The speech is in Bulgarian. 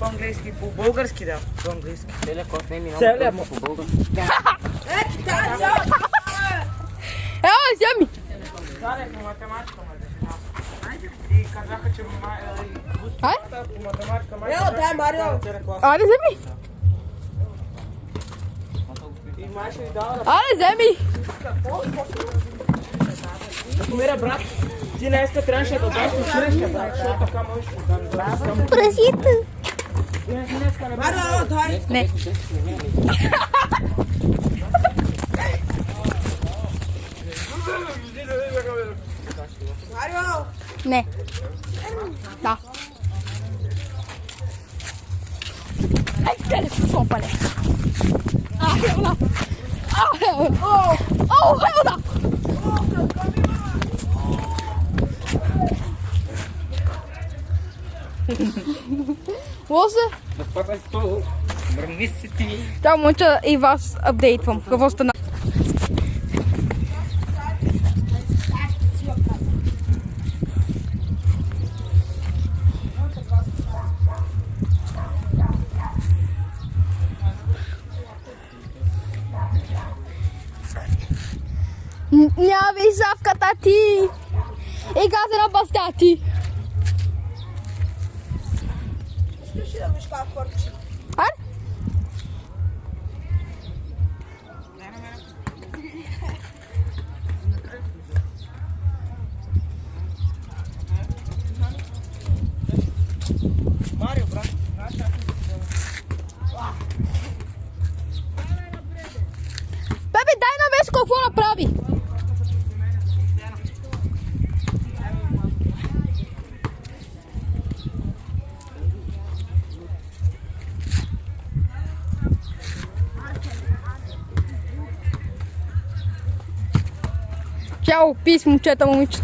по-английски, по-български да, по-английски. Целият клас не е минал Целият по български. Ево, вземи! Да, по математика ме. И казаха, че гостата по математика май. Ево, дай, Марио. Айде, вземи! И май ще ви дава да Айде, вземи! помира, брат. Ти днеска трябваше да дадеш училище, брат, защото така можеш да дадеш. Пресите! Днеска не Марио, дай. Не. Марио. Не. Да. Ай, къде се сопале? Ево да! Ево да! Лосе? Да спатай стол. Мърни си ти. Да, момче и вас апдейтвам. Какво стана? Няма ви савката ти! И газа на баща ти! Искаш ли да мишка форчи? Ар? Марио, брат. Бебе, дай на Веско какво направи! Чао, пис, момчета, момичета.